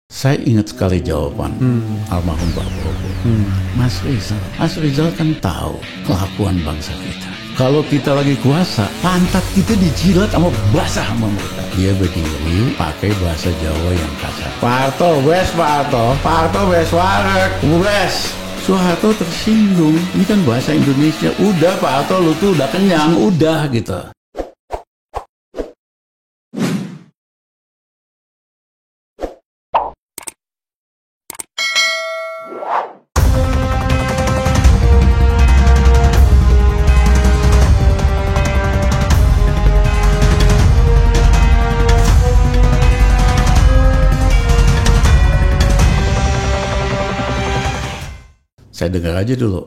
Saya ingat sekali jawaban almarhum Pak Prabowo. Mas Rizal kan tahu kelakuan bangsa kita. Kalau kita lagi kuasa, pantat kita dijilat sama basah sama mereka. Dia berdiri pakai bahasa Jawa yang kasar. Parto wes warek wes. Soeharto tersinggung. Ini kan bahasa Indonesia. Udah Pak Harto, lu tuh udah kenyang, udah gitu. Saya dengar aja dulu.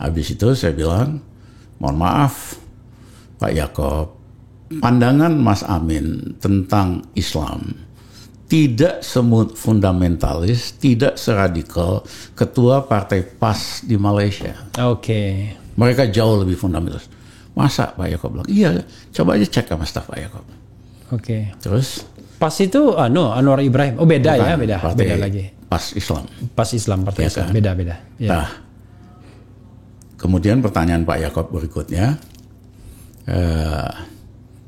Habis itu saya bilang, mohon maaf Pak Yaakob, pandangan Mas Amin tentang Islam tidak fundamentalis, tidak seradikal Ketua Partai PAS di Malaysia. Oke. Mereka jauh lebih fundamentalis. Masa Pak Yaakob bilang, iya, coba aja cek sama staf Pak Yaakob. Oke. Terus? PAS itu, Anwar Ibrahim. Oh beda. Bukan, ya, beda lagi. PAS Islam. PAS Islam, Partai Islam. Kan? Beda. Ya. Nah, kemudian pertanyaan Pak Yaakob berikutnya,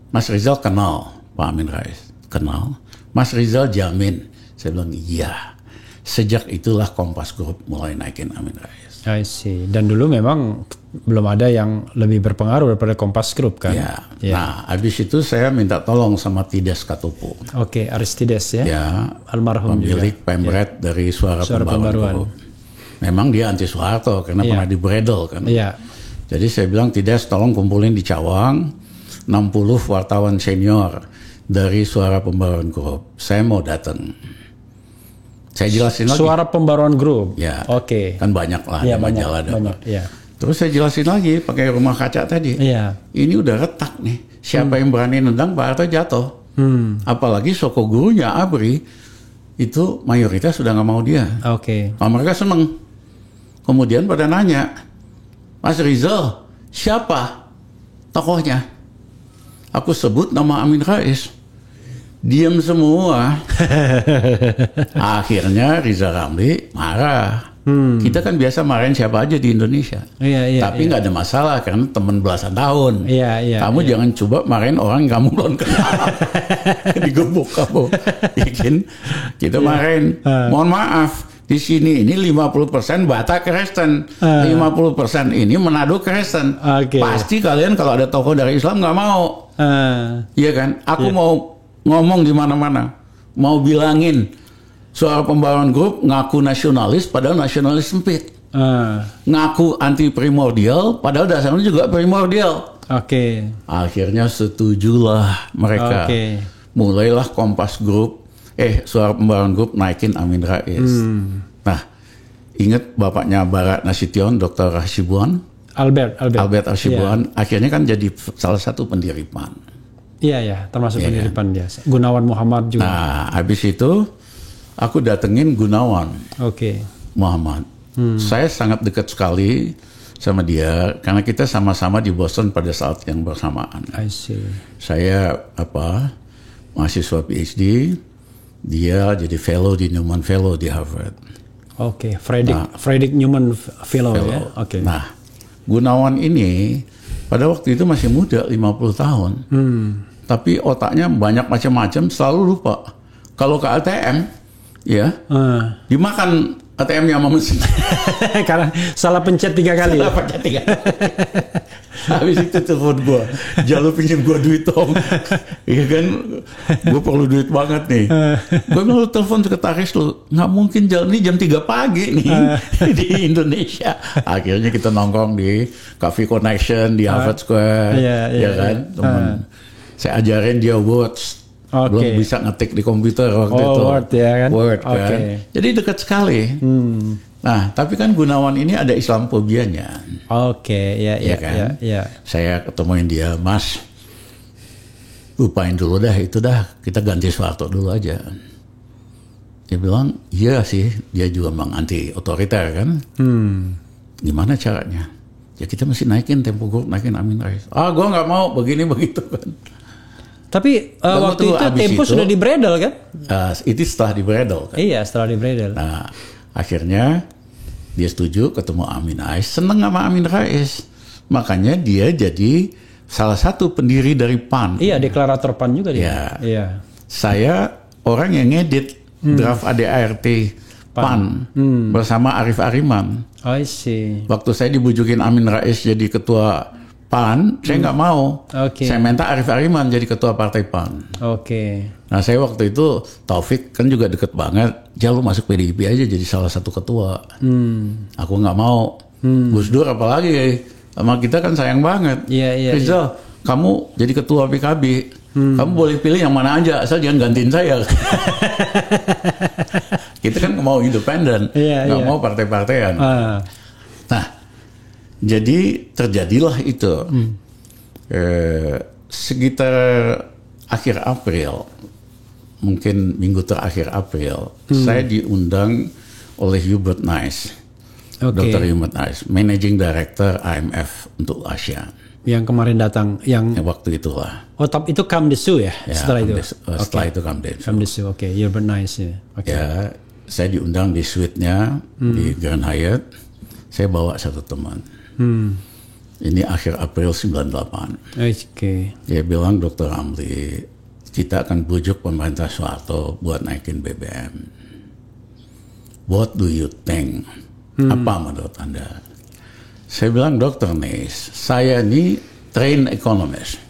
Mas Rizal kenal Pak Amin Rais? Kenal. Mas Rizal jamin? Saya bilang iya. Sejak itulah Kompas Group mulai naikin Amin Rais. I see. Dan dulu memang belum ada yang lebih berpengaruh daripada Kompas Group kan? Ya. Nah, habis itu saya minta tolong sama Tides Katopo. Oke, Aristides ya? Ya, almarhum pemilik juga. Pemret dari Suara Pembaruan. Memang dia anti Soeharto karena pernah dibredel kan. Iya. Jadi saya bilang, Tides tolong kumpulin di Cawang 60 wartawan senior dari Suara Pembaruan Group. Saya mau datang. Saya jelasin lagi. Suara Pembaruan Group. Ya. Oke. Kan banyak lah ya, majalah. Banyak. Ya. Terus saya jelasin lagi pakai rumah kaca tadi. Iya. Ini udah retak nih. Siapa yang berani nendang Pak Harto jatuh. Apalagi Soko gurunya Abri itu mayoritas sudah nggak mau dia. Oke. Nah, mereka seneng. Kemudian pada nanya, Mas Rizal siapa tokohnya? Aku sebut nama Amin Rais. Diam semua. Akhirnya Rizal Ramli marah. Kita kan biasa marahin siapa aja di Indonesia. Iya. Tapi nggak ada masalah karena teman belasan tahun. Iya. Kamu jangan coba marahin orang yang kamu belum kenal. Digebuk kamu. Bikin kita marahin. Mohon maaf. Di sini ini 50% Batak Kristen, 50% ini Manado Kristen. Pasti kalian kalau ada tokoh dari Islam nggak mau. Iya kan? Aku mau ngomong di mana-mana, mau bilangin Suara Pembaruan Group ngaku nasionalis padahal nasionalis sempit, ngaku anti primordial padahal dasarnya juga primordial. Oke. Akhirnya setujulah mereka. Mulailah Kompas Group, Suara Pembaruan Group naikin Amin Rais. Nah, ingat bapaknya Barat Nasution, Dr. Hasibuan, Albert Hasibuan, akhirnya kan jadi salah satu pendiri PAN. Iya, termasuk pendiri PAN dia. Gunawan Muhammad juga. Nah, habis itu aku datengin Gunawan Muhammad. Saya sangat dekat sekali sama dia karena kita sama-sama di Boston pada saat yang bersamaan. I see. Saya mahasiswa PhD, dia jadi fellow di Newman Fellow di Harvard. Frederick Newman Fellow. Ya. Nah, Gunawan ini pada waktu itu masih muda, 50 tahun. Tapi otaknya banyak macam-macam, selalu lupa. Kalau ke ATM, dimakan ATM-nya sama mesin. Karena salah pencet 3 kali. Habis itu telepon gue, Jalo pinjam gue duit dong. Iya kan, gue perlu duit banget nih. Gue bilang, lu telepon sekretaris lu. Nggak mungkin Jalo, ini jam 3 pagi nih di Indonesia. Akhirnya kita nongkrong di Cafe Connection di Harvard Square. Iya kan, teman. Saya ajarin dia Words. Belum bisa ngetik di komputer waktu itu. Word kan. Jadi dekat sekali. Nah, tapi kan Gunawan ini ada Islamofobianya. Iya. Saya ketemuin dia, Mas, lupain dulu dah itu dah. Kita ganti Soeharto dulu aja. Dia bilang, iya sih, dia juga memang anti otoriter kan. Gimana caranya? Ya kita mesti naikin Tempo Group, naikin Amin Rais. Gue nggak mau begini begitu kan. Tapi waktu itu Tempo sudah dibredel kan? Itu setelah dibredel kan? Iya, setelah dibredel. Nah, akhirnya dia setuju ketemu Amin Rais, seneng sama Amin Rais. Makanya dia jadi salah satu pendiri dari PAN. Iya, deklarator PAN juga dia. Ya. Iya. Saya orang yang ngedit draft ADART PAN bersama Arif Ariman. I see. Waktu saya dibujukin Amin Rais jadi ketua PAN, saya nggak mau. Saya minta Arif Ariman jadi ketua partai PAN. Nah, saya waktu itu Taufik kan juga deket banget. Lu masuk PDIP aja jadi salah satu ketua. Aku nggak mau. Gus Dur apalagi sama kita kan sayang banget. Rizal, kamu jadi ketua PKB. Kamu boleh pilih yang mana aja, asal jangan gantiin saya. Kita kan mau independen, nggak mau partai-partaian. Nah, jadi terjadilah itu. Sekitar akhir April, mungkin minggu terakhir April, saya diundang oleh Hubert Nice, Dr. Hubert Nice, Managing Director IMF untuk Asia. Yang kemarin datang, yang waktu itulah. Oh, tapi itu Kamdesu ya? Setelah itu. Setelah itu Kamdesu. Kamdesu, oke. Hubert Nice ya. Ya, saya diundang di suite-nya di Grand Hyatt. Saya bawa satu teman. Ini akhir April 98. Dia bilang, Dr. Ramli, kita akan bujuk pemerintah Soeharto buat naikin BBM. What do you think? Apa menurut Anda? Saya bilang, Dr. Nice, saya ini trained economist.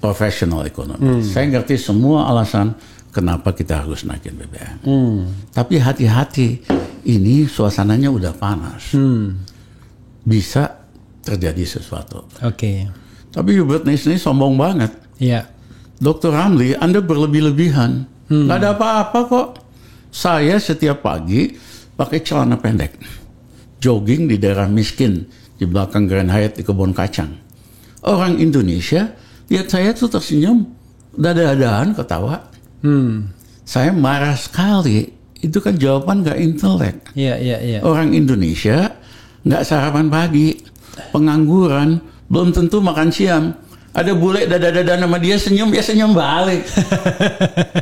Professional economist. Saya ngerti semua alasan kenapa kita harus naikin BBM. Tapi hati-hati, ini suasananya udah panas. Bisa terjadi sesuatu. Tapi Hubert Nice ini sombong banget. Dr. Ramli, Anda berlebih-lebihan. Nggak ada apa-apa kok. Saya setiap pagi pakai celana pendek, jogging di daerah miskin di belakang Grand Hyatt di Kebun Kacang. Orang Indonesia lihat saya tuh tersenyum, dada-dadaan ketawa. Saya marah sekali. Itu kan jawaban nggak intelek. Orang Indonesia nggak sarapan pagi, pengangguran, belum tentu makan siang. Ada bule dada-dadaan sama dia, senyum, ya senyum balik.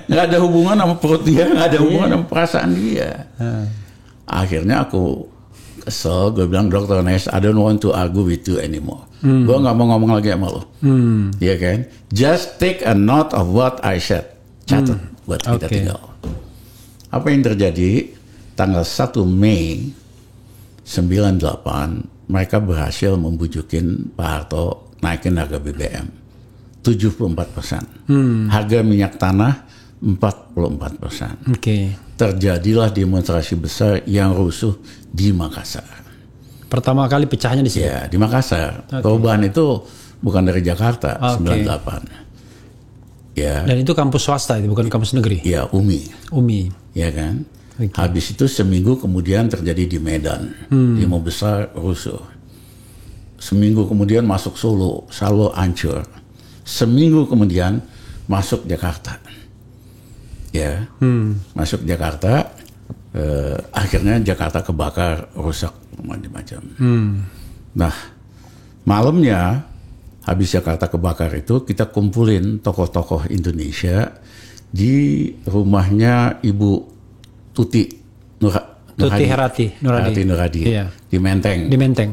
Nggak ada hubungan sama perut dia, nggak ada hubungan sama perasaan dia. Akhirnya aku kesel, gue bilang, Dr. Nice, I don't want to argue with you anymore. Gue nggak mau ngomong lagi sama lo. Iya kan? Just take a note of what I said. Catat buat kita tinggal. Apa yang terjadi? Tanggal 1 Mei 98, mereka berhasil membujukin Pak Harto naikin harga BBM 74%. Harga minyak tanah 44%. Terjadilah demonstrasi besar yang rusuh di Makassar. Pertama kali pecahnya di sini? Ya, di Makassar. Perubahan itu bukan dari Jakarta, 98. Ya. Dan itu kampus swasta, itu bukan kampus negeri? Ya, UMI. Ya kan? Habis itu seminggu kemudian terjadi di Medan. Demo besar rusuh. Seminggu kemudian masuk Solo hancur. Seminggu kemudian masuk Jakarta. Ya, masuk Jakarta, akhirnya Jakarta kebakar, rusak, macam-macam. Nah, malamnya habis Jakarta kebakar itu kita kumpulin tokoh-tokoh Indonesia di rumahnya Ibu Tuti Nurhadi di Menteng.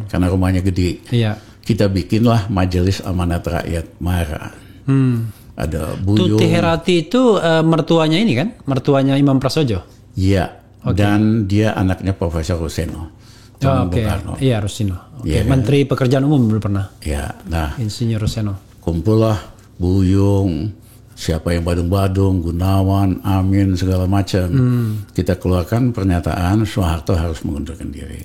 Karena rumahnya gede. Kita bikinlah Majelis Amanat Rakyat MARA. Ada Buyung. Tuti Herati itu mertuanya ini kan? Mertuanya Imam Prasojo? Iya. Dan dia anaknya Profesor Ruseno. Iya, Ruseno. Menteri Pekerjaan Umum dulu pernah. Iya. Nah, Insinyur Ruseno. Kumpullah Buyung, siapa yang Badung-Badung, Gunawan, Amin, segala macam. Kita keluarkan pernyataan Soeharto harus mengundurkan diri.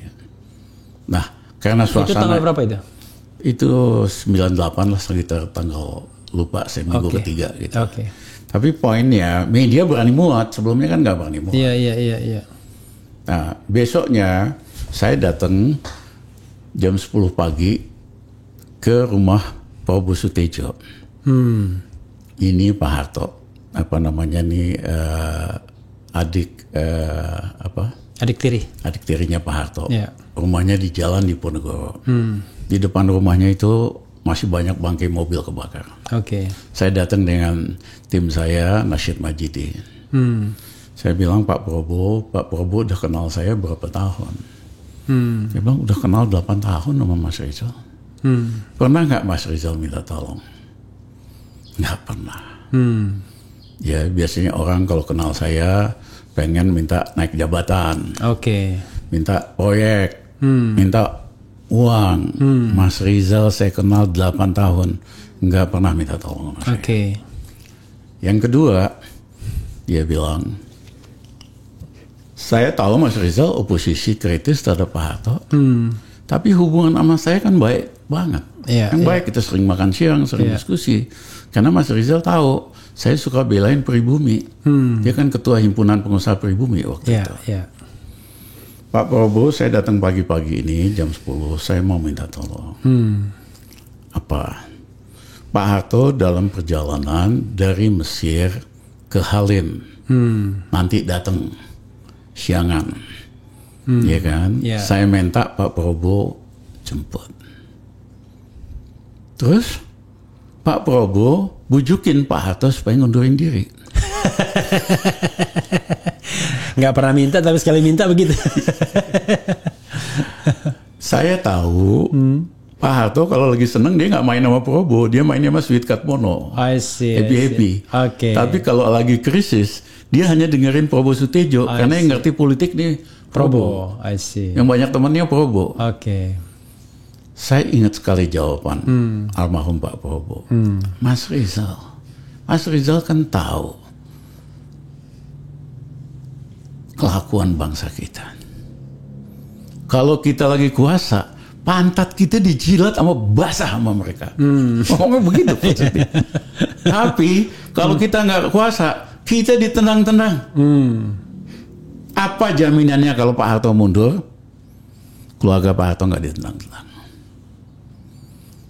Nah, karena suasana... Itu tanggal berapa itu? Itu 98 lah, sekitar tanggal, lupa saya, minggu ketiga gitu. Tapi poinnya, media berani muat, sebelumnya kan nggak berani muat. Iya. Nah, besoknya saya datang jam 10 pagi ke rumah Prabowo Sutejo. Ini Pak Harto, apa namanya nih, adik tirinya Pak Harto. Rumahnya di Jalan Diponegoro. Di depan rumahnya itu masih banyak bangkai mobil kebakar. Oke. Saya datang dengan tim saya, Nasyid Majidi. Saya bilang, Pak Prabowo udah kenal saya berapa tahun? Dia bilang, udah kenal 8 tahun sama Mas Rizal. Pernah nggak Mas Rizal minta tolong? Nggak pernah. Ya biasanya orang kalau kenal saya pengen minta naik jabatan, minta proyek, minta uang. Mas Rizal saya kenal 8 tahun, nggak pernah minta tolong sama saya. Yang kedua, dia bilang, saya tahu Mas Rizal oposisi kritis terhadap Pak Harto, tapi hubungan sama saya kan baik banget. Baik, kita sering makan siang, sering diskusi. Karena Mas Rizal tahu saya suka belain pribumi. Dia kan ketua himpunan pengusaha pribumi waktu itu. Pak Prabowo, saya datang pagi-pagi ini jam 10, saya mau minta tolong. Apa? Pak Harto dalam perjalanan dari Mesir ke Halim, nanti datang siangan, ya kan? Saya minta Pak Prabowo jemput. Terus Pak Prabowo bujukin Pak Harto supaya ngundurin diri. Nggak pernah minta, tapi sekali minta begitu. Saya tahu Pak Harto kalau lagi seneng dia nggak main sama Prabowo, dia mainnya sama Sweet Katmono. Happy. Tapi kalau lagi krisis, dia hanya dengerin Prabowo Sutejo karena yang ngerti politik nih Prabowo. Yang banyak temannya Prabowo. Saya ingat sekali jawaban almarhum Pak Prabowo. Mas Rizal kan tahu kelakuan bangsa kita. Kalau kita lagi kuasa, pantat kita dijilat sama basah sama mereka. Ngomongnya begitu. Tapi kalau kita nggak kuasa, kita ditendang-tendang. Apa jaminannya kalau Pak Harto mundur, keluarga Pak Harto nggak ditendang-tendang?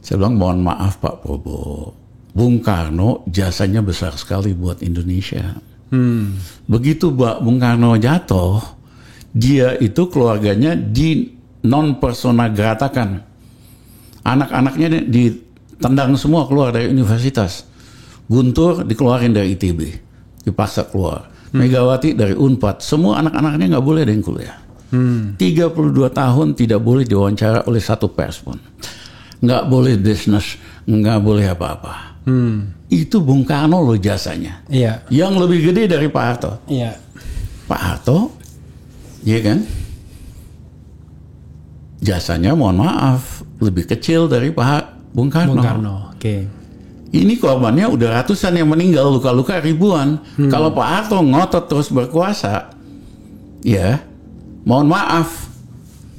Saya bilang, mohon maaf Pak Prabowo, Bung Karno jasanya besar sekali buat Indonesia. Begitu Bung Karno jatuh, dia itu keluarganya di non persona gratakan. Anak-anaknya ditendang semua keluar dari universitas. Guntur dikeluarin dari ITB, dipaksa keluar. Megawati dari Unpad, semua anak-anaknya nggak boleh ada yang kuliah. 32 tahun tidak boleh diwawancara oleh satu pers pun. Nggak boleh bisnis, nggak boleh apa-apa. Itu Bung Karno loh jasanya. Yang lebih gede dari Pak Harto. Pak Harto, iya kan? Jasanya mohon maaf lebih kecil dari Pak Bung Karno. Ini korbannya udah ratusan yang meninggal, luka-luka ribuan. Kalau Pak Harto ngotot terus berkuasa, ya mohon maaf,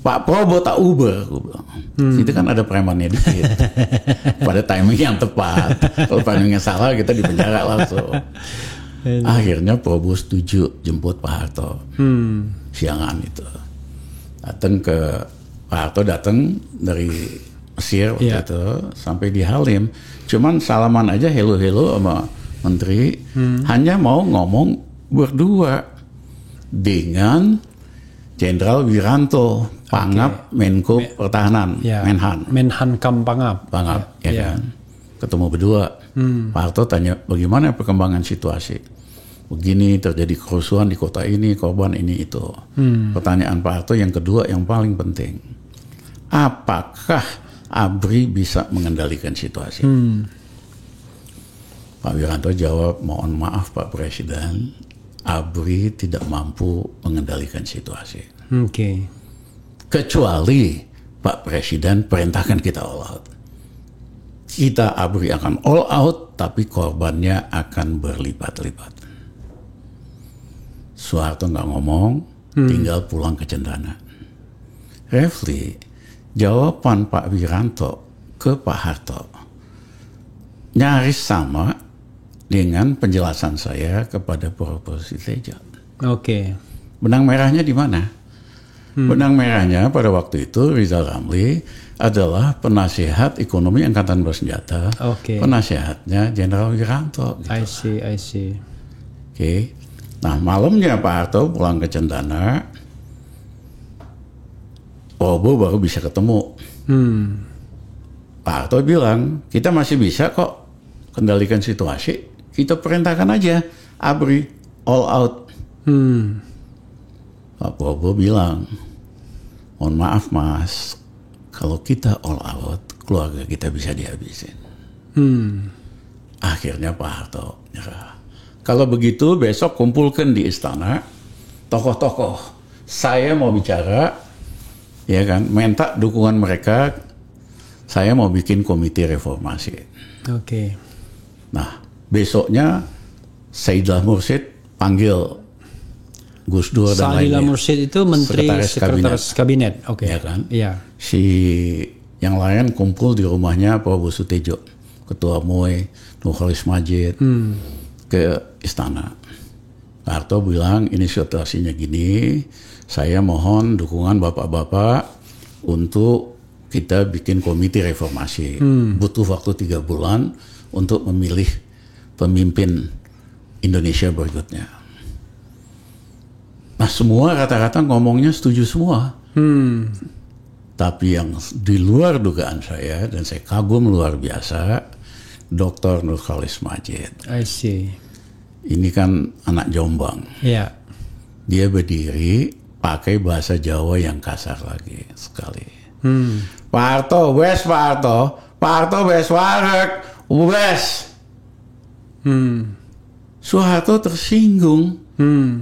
Pak Prabowo tak uber. Itu kan ada premannya dikit. Pada timing yang tepat. Kalau timingnya salah kita dipenjara langsung. Akhirnya Prabowo setuju jemput Pak Harto. Siangan itu. Pak Harto datang dari Mesir waktu itu sampai di Halim. Cuman salaman aja hello sama menteri. Hanya mau ngomong berdua dengan Jenderal Wiranto, Pangap, Menko Pertahanan, Menhankam Pangap, ya kan. Ketemu berdua. Pak Harto tanya bagaimana perkembangan situasi. Begini terjadi kerusuhan di kota ini, korban ini itu. Pertanyaan Pak Harto yang kedua yang paling penting, apakah ABRI bisa mengendalikan situasi? Pak Wiranto jawab, mohon maaf Pak Presiden, ABRI tidak mampu mengendalikan situasi. Kecuali Pak Presiden perintahkan kita all out. Kita ABRI akan all out, tapi korbannya akan berlipat-lipat. Soeharto nggak ngomong, tinggal pulang ke Cendana. Refli, jawaban Pak Wiranto ke Pak Harto nyaris sama dengan penjelasan saya kepada Prabowo Sutejo. Benang merahnya di mana? Benang merahnya pada waktu itu Rizal Ramli adalah penasihat ekonomi Angkatan Bersenjata. Penasihatnya Jenderal Wiranto. Gitu. I see. Nah malamnya Pak Harto pulang ke Cendana, Prabowo baru bisa ketemu. Pak Harto bilang, kita masih bisa kok kendalikan situasi, kita perintahkan aja ABRI all out. Pak Prabowo bilang, mohon maaf Mas, kalau kita all out, keluarga kita bisa dihabisin. Akhirnya Pak Harto nyerah. Kalau begitu besok kumpulkan di istana tokoh-tokoh. Saya mau bicara, ya kan, minta dukungan mereka. Saya mau bikin komite reformasi. Oke. Nah, besoknya Saidilah Mursyid panggil Gus Dur dan lainnya. Saidilah Mursyid itu Menteri Sekretaris Kabinet. Oke. Ya kan? Iya. Si yang lain kumpul di rumahnya Prabowo Sutejo, Ketua MUI, Nurholis Majid, ke istana. Pak Harto bilang, ini situasinya gini, saya mohon dukungan bapak-bapak untuk kita bikin komite reformasi. Butuh waktu 3 bulan untuk memilih pemimpin Indonesia berikutnya. Nah, semua rata-rata ngomongnya setuju semua. Tapi yang di luar dugaan saya, dan saya kagum luar biasa, Dr. Nurholis Majid. I see. Ini kan anak Jombang. Iya. Dia berdiri pakai bahasa Jawa yang kasar lagi sekali. Pak Harto, wes Pak Harto. Pak Harto wes warek, wes. Soeharto tersinggung.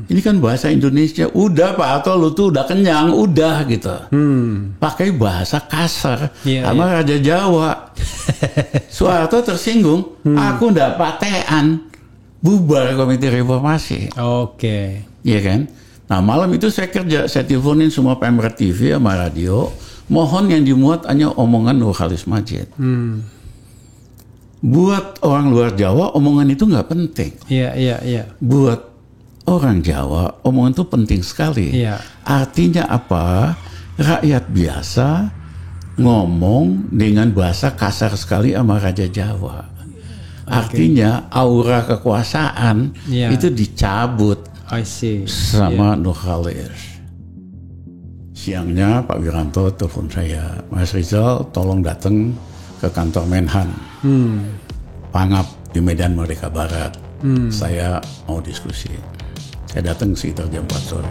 Ini kan bahasa Indonesia. Udah Pak Harto, lu tuh udah kenyang, udah gitu. Pakai bahasa kasar sama Raja Jawa. Soeharto tersinggung. Aku ndak patean. Bubar komite reformasi. Oke. Iya kan? Nah, malam itu saya kerja, saya teleponin semua Pemret TV sama radio. Mohon yang dimuat hanya omongan Nurholis Majid. Buat orang luar Jawa, omongan itu nggak penting. Iya. Buat orang Jawa, omongan itu penting sekali. Iya. Artinya apa? Rakyat biasa ngomong dengan bahasa kasar sekali sama Raja Jawa. Artinya aura kekuasaan itu dicabut sama Nurholis. Siangnya Pak Wiranto telepon saya, Mas Rizal tolong datang ke kantor Menhan, Pangap di Medan Merdeka Barat. Saya mau diskusi. Saya datang sekitar jam 4 sore.